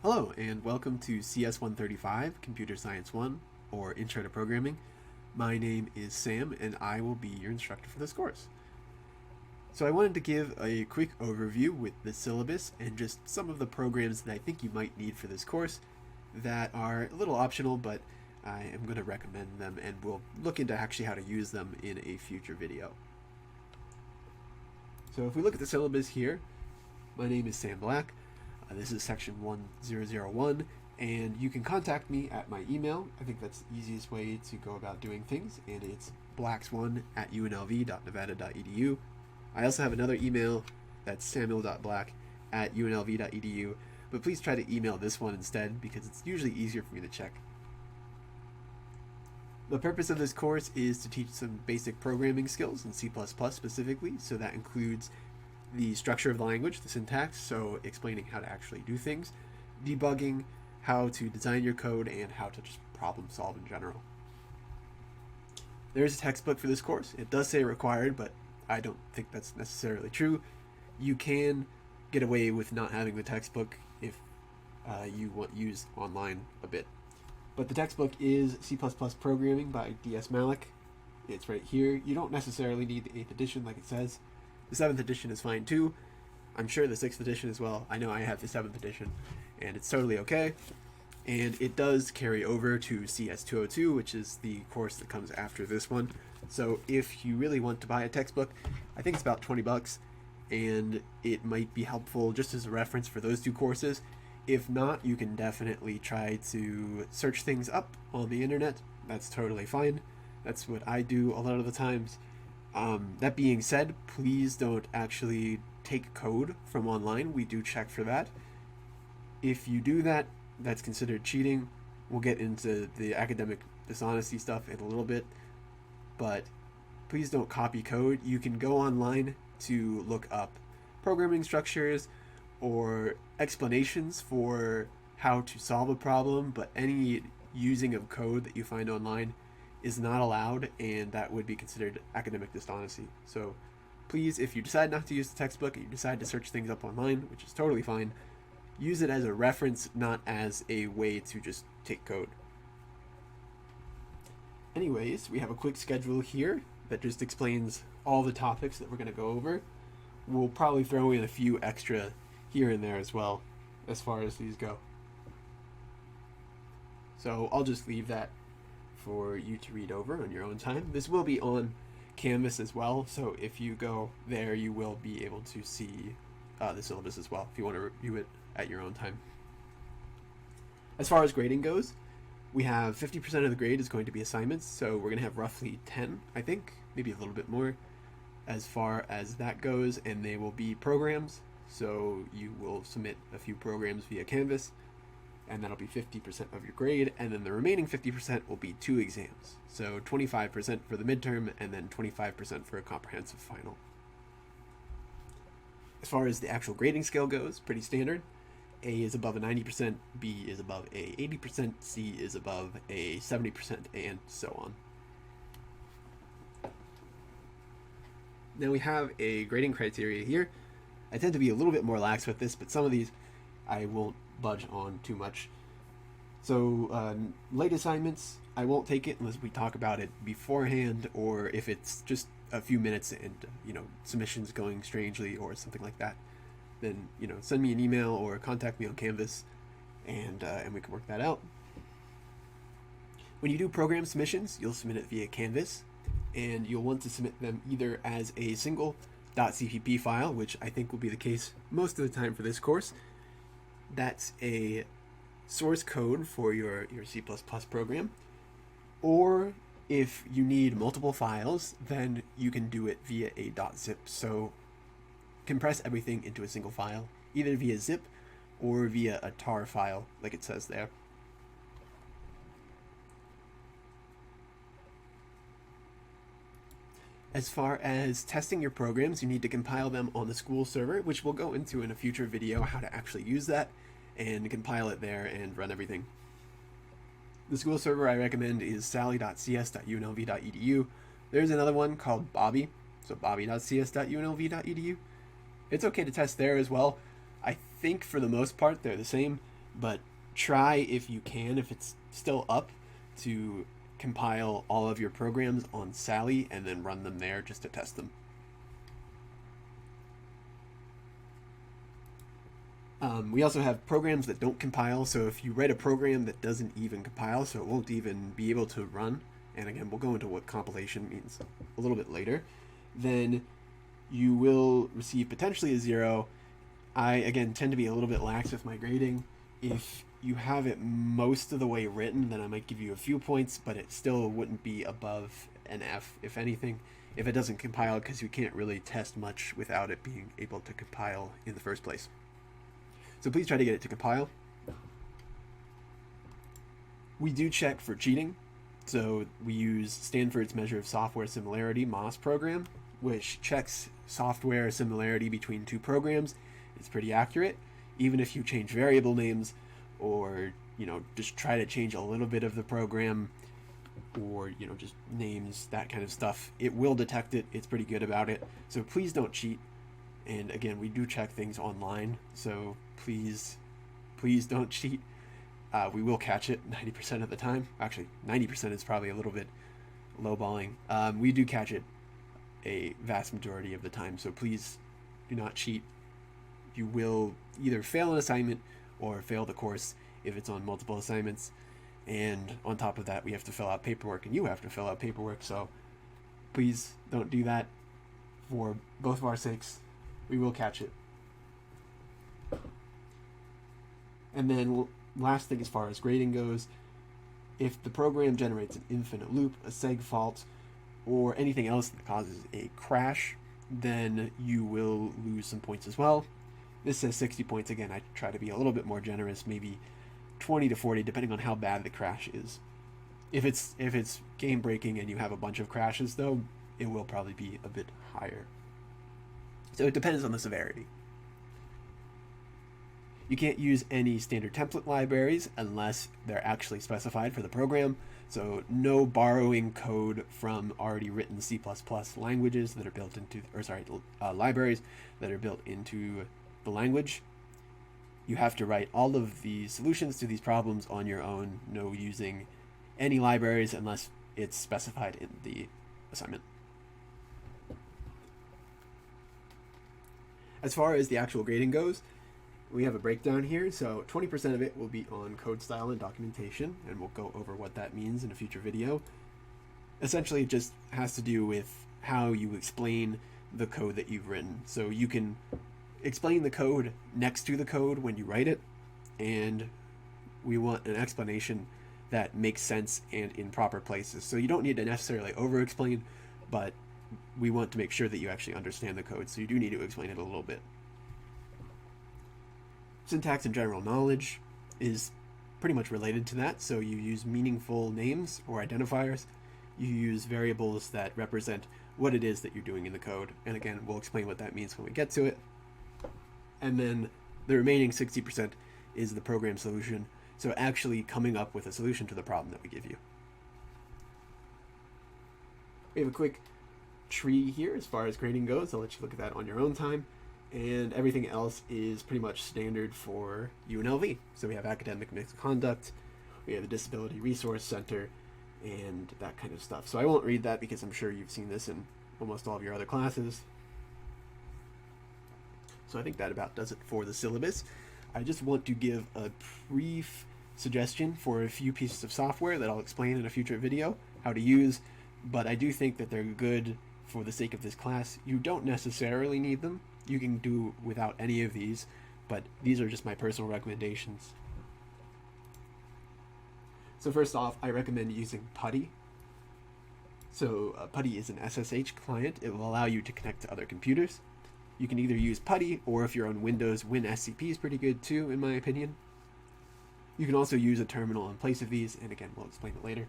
Hello, and welcome to CS 135, Computer Science 1, or Intro to Programming. My name is Sam, and I will be your instructor for this course. So I wanted to give a quick overview with the syllabus and just some of the programs that I think you might need for this course that are a little optional, but I am going to recommend them, and we'll look into actually how to use them in a future video. So if we look at the syllabus here, my name is Sam Black. This is section 1001, and you can contact me at my email. I think that's the easiest way to go about doing things, and it's blacks1@unlv.nevada.edu. I also have another email that's samuel.black@unlv.edu, but please try to email this one instead because it's usually easier for me to check. The purpose of this course is to teach some basic programming skills in C++ specifically, so that includes the structure of the language, the syntax, so explaining how to actually do things, debugging, how to design your code, and how to just problem solve in general. There is a textbook for this course. It does say required, but I don't think that's necessarily true. You can get away with not having the textbook if you want to use online a bit. But the textbook is C++ Programming by D.S. Malik. It's right here. You don't necessarily need the 8th edition like it says. The 7th edition is fine too. I'm sure the 6th edition as well. I know I have the 7th edition, and it's totally okay. And it does carry over to CS 202, which is the course that comes after this one. So if you really want to buy a textbook, I think it's about $20, and it might be helpful just as a reference for those two courses. If not, you can definitely try to search things up on the internet. That's totally fine. That's what I do a lot of the times. That being said, please don't actually take code from online. We do check for that. If you do that, that's considered cheating. We'll get into the academic dishonesty stuff in a little bit, but please don't copy code. You can go online to look up programming structures or explanations for how to solve a problem, but any using of code that you find online is not allowed, and that would be considered academic dishonesty. So please, if you decide not to use the textbook and you decide to search things up online, which is totally fine, use it as a reference, not as a way to just take code. Anyways, we have a quick schedule here that just explains all the topics that we're going to go over. We'll probably throw in a few extra here and there as well, as far as these go. So I'll just leave that for you to read over on your own time. This will be on Canvas as well, so if you go there, you will be able to see the syllabus as well if you want to review it at your own time. As far as grading goes, we have 50% of the grade is going to be assignments, so we're going to have roughly 10, I think, maybe a little bit more as far as that goes, and they will be programs, so you will submit a few programs via Canvas, and that'll be 50% of your grade, and then the remaining 50% will be 2 exams. So 25% for the midterm, and then 25% for a comprehensive final. As far as the actual grading scale goes, pretty standard. A is above a 90%, B is above a 80%, C is above a 70%, and so on. Now we have a grading criteria here. I tend to be a little bit more lax with this, but some of these I won't budge on too much. So late assignments, I won't take it unless we talk about it beforehand, or if it's just a few minutes and submissions going strangely or something like that, then send me an email or contact me on Canvas, and we can work that out. When you do program submissions, you'll submit it via Canvas, and you'll want to submit them either as a single .cpp file, which I think will be the case most of the time for this course. That's a source code for your C++ program. Or if you need multiple files, then you can do it via a .zip. So compress everything into a single file, either via zip or via a tar file, like it says there. As far as testing your programs, you need to compile them on the school server, which we'll go into in a future video how to actually use that and compile it there and run everything. The school server I recommend is sally.cs.unlv.edu. There's another one called Bobby, so bobby.cs.unlv.edu. It's okay to test there as well. I think for the most part they're the same, but try if you can, if it's still up, to compile all of your programs on Sally and then run them there just to test them. We also have programs that don't compile, so if you write a program that doesn't even compile, so it won't even be able to run, and again, we'll go into what compilation means a little bit later, then you will receive potentially a 0. I, again, tend to be a little bit lax with my grading. If you have it most of the way written, then I might give you a few points, but it still wouldn't be above an F, if anything, if it doesn't compile, because you can't really test much without it being able to compile in the first place. So please try to get it to compile. We do check for cheating. So we use Stanford's Measure of Software Similarity, MOS program, which checks software similarity between two programs. It's pretty accurate. Even if you change variable names or, just try to change a little bit of the program or, just names, that kind of stuff, it will detect it. It's pretty good about it. So please don't cheat. And again, we do check things online, so please don't cheat. We will catch it 90% of the time. Actually, 90% is probably a little bit lowballing. We do catch it a vast majority of the time, so please do not cheat. You will either fail an assignment or fail the course if it's on multiple assignments. And on top of that, we have to fill out paperwork, and you have to fill out paperwork, so please don't do that for both of our sakes. We will catch it. And then last thing as far as grading goes, if the program generates an infinite loop, a seg fault, or anything else that causes a crash, then you will lose some points as well. This says 60 points. Again, I try to be a little bit more generous, maybe 20 to 40, depending on how bad the crash is. If it's game breaking and you have a bunch of crashes, though, it will probably be a bit higher. So it depends on the severity. You can't use any standard template libraries unless they're actually specified for the program. So no borrowing code from already written C++ languages that are built into, libraries that are built into the language. You have to write all of the solutions to these problems on your own. No using any libraries unless it's specified in the assignment. As far as the actual grading goes, we have a breakdown here. So 20% of it will be on code style and documentation, and we'll go over what that means in a future video. Essentially, it just has to do with how you explain the code that you've written. So you can explain the code next to the code when you write it, and we want an explanation that makes sense and in proper places. So you don't need to necessarily over-explain, but we want to make sure that you actually understand the code, so you do need to explain it a little bit. Syntax and general knowledge is pretty much related to that, so you use meaningful names or identifiers. You use variables that represent what it is that you're doing in the code, and again, we'll explain what that means when we get to it. And then the remaining 60% is the program solution, so actually coming up with a solution to the problem that we give you. We have a quick tree here as far as grading goes. I'll let you look at that on your own time, and everything else is pretty much standard for UNLV. So we have academic misconduct, we have the Disability Resource Center, and that kind of stuff. So I won't read that because I'm sure you've seen this in almost all of your other classes. So I think that about does it for the syllabus. I just want to give a brief suggestion for a few pieces of software that I'll explain in a future video how to use, but I do think that they're good for the sake of this class. You don't necessarily need them. You can do without any of these, but these are just my personal recommendations. So first off, I recommend using PuTTY. So PuTTY is an SSH client. It will allow you to connect to other computers. You can either use PuTTY, or if you're on Windows, WinSCP is pretty good too, in my opinion. You can also use a terminal in place of these, and again, we'll explain it later.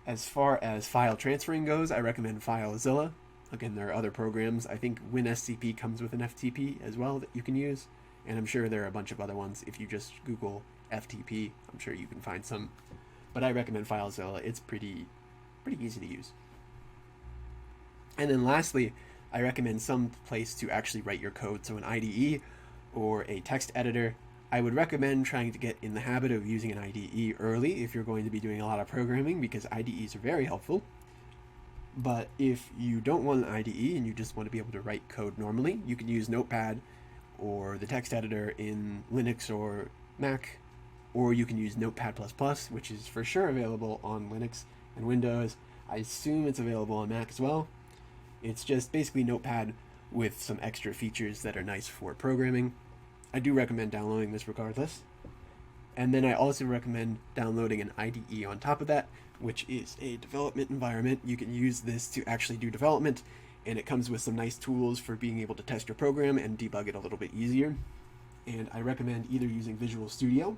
As far as file transferring goes, I recommend FileZilla. Again, there are other programs. I think WinSCP comes with an FTP as well that you can use, and I'm sure there are a bunch of other ones. If you just Google FTP, I'm sure you can find some. But I recommend FileZilla. It's pretty easy to use. And then lastly, I recommend some place to actually write your code. So an IDE or a text editor. I would recommend trying to get in the habit of using an IDE early if you're going to be doing a lot of programming, because IDEs are very helpful. But if you don't want an IDE and you just want to be able to write code normally, you can use Notepad or the text editor in Linux or Mac, or you can use Notepad++, which is for sure available on Linux and Windows. I assume it's available on Mac as well. It's just basically Notepad with some extra features that are nice for programming. I do recommend downloading this regardless. And then I also recommend downloading an IDE on top of that, which is a development environment. You can use this to actually do development, and it comes with some nice tools for being able to test your program and debug it a little bit easier. And I recommend either using Visual Studio,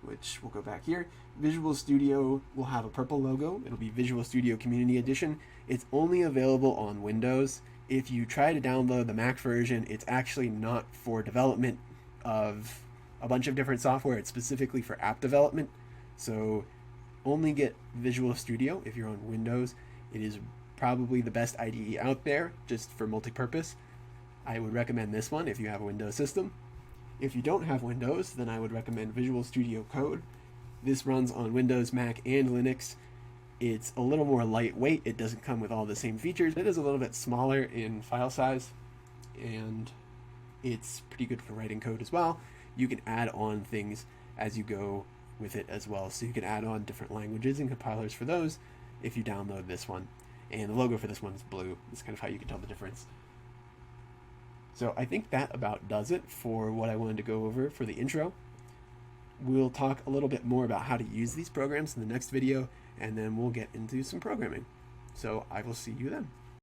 which we'll go back here. Visual Studio will have a purple logo. It'll be Visual Studio Community Edition. It's only available on Windows. If you try to download the Mac version, it's actually not for development of a bunch of different software. It's specifically for app development. So only get Visual Studio if you're on Windows. It is probably the best IDE out there just for multi-purpose. I would recommend this one if you have a Windows system. If you don't have Windows, then I would recommend Visual Studio Code. This runs on Windows, Mac, and Linux. It's a little more lightweight. It doesn't come with all the same features. It is a little bit smaller in file size, and it's pretty good for writing code as well. You can add on things as you go with it as well. So you can add on different languages and compilers for those if you download this one. And the logo for this one is blue. That's kind of how you can tell the difference. So I think that about does it for what I wanted to go over for the intro. We'll talk a little bit more about how to use these programs in the next video, and then we'll get into some programming. So I will see you then.